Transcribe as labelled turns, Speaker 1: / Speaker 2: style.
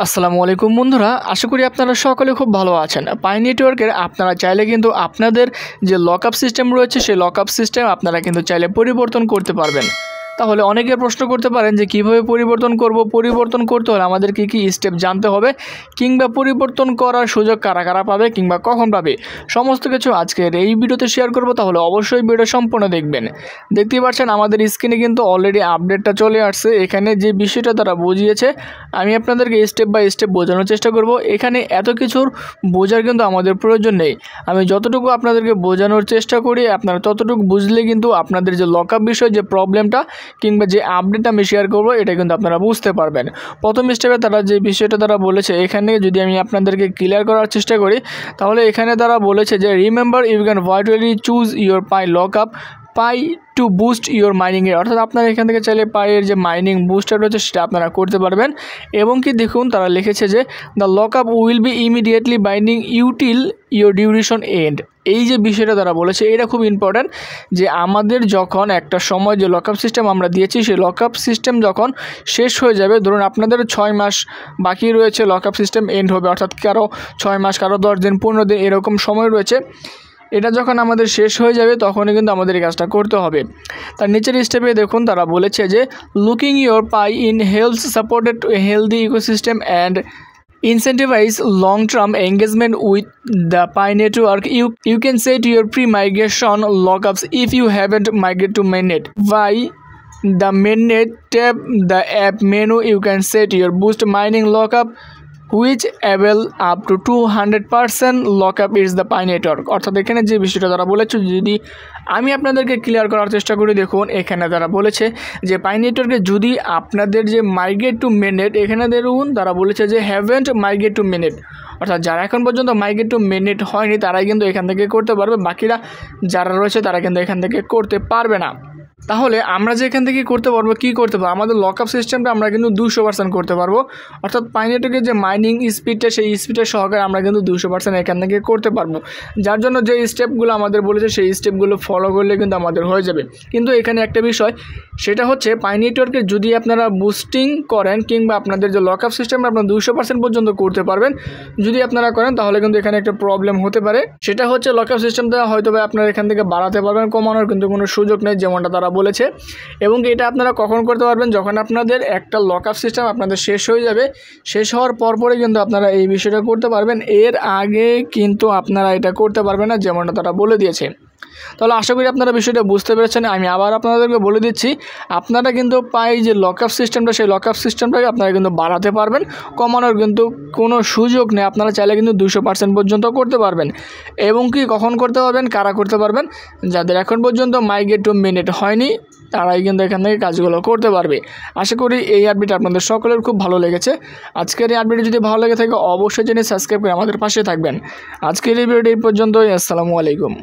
Speaker 1: আসসালামু আলাইকুম বন্ধুরা, আশা করি আপনারা সকলে খুব ভালো আছেন। পাই নেটওয়ার্কের আপনারা চাইলে কিন্তু আপনাদের যে লকআপ সিস্টেম রয়েছে সেই লকআপ সিস্টেম আপনারা কিন্তু চাইলে পরিবর্তন করতে পারবেন। তাহলে অনেকে প্রশ্ন করতে পারেন যে কিভাবে পরিবর্তন করব, পরিবর্তন করতে হলে আমাদের কি কি স্টেপ জানতে হবে, কিংবা পরিবর্তন করার সুযোগ কারা কারা পাবে কিংবা কখন পাবে, সমস্ত কিছু আজকের এই ভিডিওতে শেয়ার করব। তাহলে অবশ্যই ভিডিও সম্পূর্ণ দেখবেন। দেখতেই পাচ্ছেন আমাদের স্ক্রিনে কিন্তু অলরেডি আপডেটটা চলে আসছে। এখানে যে বিষয়টা তারা বুঝিয়েছে আমি আপনাদেরকে স্টেপ বাই স্টেপ বোঝানোর চেষ্টা করব। এখানে এত কিছুর বোঝার কিন্তু আমাদের প্রয়োজন নেই। আমি যতটুকু আপনাদেরকে বোঝানোর চেষ্টা করি আপনারা ততটুকু বুঝলে কিন্তু আপনাদের যে লকআপ বিষয় যে প্রবলেমটা কিংবা যে আপডেট আমি শেয়ার করব এটা কিন্তু আপনারা বুঝতে পারবেন। প্রথম স্টেপে তারা যে বিষয়টা তারা বলেছে, এখানে যদি আমি আপনাদেরকে ক্লিয়ার করার চেষ্টা করি তাহলে এখানে তারা বলেছে যে remember you can virtually choose your Pi lockup Pi to boost your মাইনিংয়ের, অর্থাৎ আপনারা এখান থেকে চাইলে পাইয়ের যে মাইনিং বুস্টার রয়েছে সেটা আপনারা করতে পারবেন। এবং কি দেখুন তারা লিখেছে যে the lockup will be immediately binding until your duration end. এই যে বিষয়টা তারা বলেছে এটা খুব ইম্পর্ট্যান্ট, যে আমাদের যখন একটা সময় যে লকআপ সিস্টেম আমরা দিয়েছি সেই লকআপ সিস্টেম যখন শেষ হয়ে যাবে, ধরুন আপনাদের 6 মাস বাকি রয়েছে লকআপ সিস্টেম এন্ড হবে, অর্থাৎ কারো 6 মাস কারো 10 দিন 15 দিন এরকম সময় রয়েছে। এটা যখন আমাদের শেষ হয়ে যাবে তখনই কিন্তু আমাদের এই কাজটা করতে হবে। তার নিচের স্টেপে দেখুন তারা বলেছে যে looking your pi in health supported healthy ecosystem and incentivize long-term engagement with the Pi network. You can set your pre-migration lockups if you haven't migrated to mainnet. By the mainnet tab the app menu you can set your boost mining lockup which able up to 200% lockup is the Pi network। অর্থাৎ এখানে যে বিষয়টা তারা বলেছে যদি আমি আপনাদেরকে clear করার চেষ্টা করি, দেখুন এখানে তারা বলেছে যে পাই নেটওয়ার্কে যদি আপনাদের যে মাইগ্রেট টু মেনেট, এখানে দেখুন তারা বলেছে যে হ্যাভেন্ট মাইগ্রেট টু মেনেট, অর্থাৎ যারা এখন পর্যন্ত মাইগ্রেট টু মেনেট হয়নি তারাই কিন্তু এখান থেকে করতে পারবে, বাকিরা যারা রয়েছে তারা কিন্তু এখান থেকে করতে পারবে না। তাহলে আমরা যে এখান থেকে করতে পারবো কী করতে পারবো, আমাদের লকআপ সিস্টেমটা আমরা কিন্তু 200% করতে পারবো, অর্থাৎ পাই নেটওয়ার্কের যে মাইনিং স্পিডটা সেই স্পিডের সহকারে আমরা কিন্তু 200% এখান থেকে করতে পারবো। যার জন্য যে স্টেপগুলো আমাদের বলেছে সেই স্টেপগুলো ফলো করলে কিন্তু আমাদের হয়ে যাবে। কিন্তু এখানে একটা বিষয়, সেটা হচ্ছে পাই নেটওয়ার্কে যদি আপনারা বুস্টিং করেন কিংবা আপনাদের যে লকআপ সিস্টেমটা আপনারা 200% পর্যন্ত করতে পারবেন যদি আপনারা করেন, তাহলে কিন্তু এখানে একটা প্রবলেম হতে পারে। সেটা হচ্ছে লকআপ সিস্টেমটা হয়তো আপনারা এখান থেকে বাড়াতে পারবেন, কমানোর কিন্তু কোনো সুযোগ নেই যেমনটা তারা বলেছে। এবং এটা আপনারা কখন করতে পারবেন, যখন আপনাদের একটা লকআপ সিস্টেম আপনাদের শেষ হয়ে যাবে, শেষ হওয়ার পরপরই কিন্তু আপনারা এই বিষয়টা করতে পারবেন, এর আগে কিন্তু আপনারা এটা করতে পারবেন না যেমনটা তারা বলে দিয়েছে। তাহলে আশা করি আপনারা বিষয়টা বুঝতে পেরেছেন। আমি আবার আপনাদেরকে বলে দিচ্ছি, আপনারা কিন্তু পাই যে লকআপ সিস্টেমটা সেই লকআপ সিস্টেমটাকে আপনারা কিন্তু বাড়াতে পারবেন, কমানোর কিন্তু কোনো সুযোগ নেই। আপনারা চাইলে কিন্তু 200% পর্যন্ত করতে পারবেন। এবং কি কখন করতে পারবেন, কারা করতে পারবেন, যাদের এখন পর্যন্ত মাইগ্রেট টু মেনেট হয়নি তারাই কিন্তু এখান থেকে কাজগুলো করতে পারবে। আশা করি এই আপডেট আপনাদের সকলের খুব ভালো লেগেছে। আজকের এই আপডেট যদি ভালো লেগে থাকে অবশ্যই জেনে সাবস্ক্রাইব করে আমাদের পাশে থাকবেন। আজকের এই ভিডিওটি এই পর্যন্তই। আসসালামু আলাইকুম।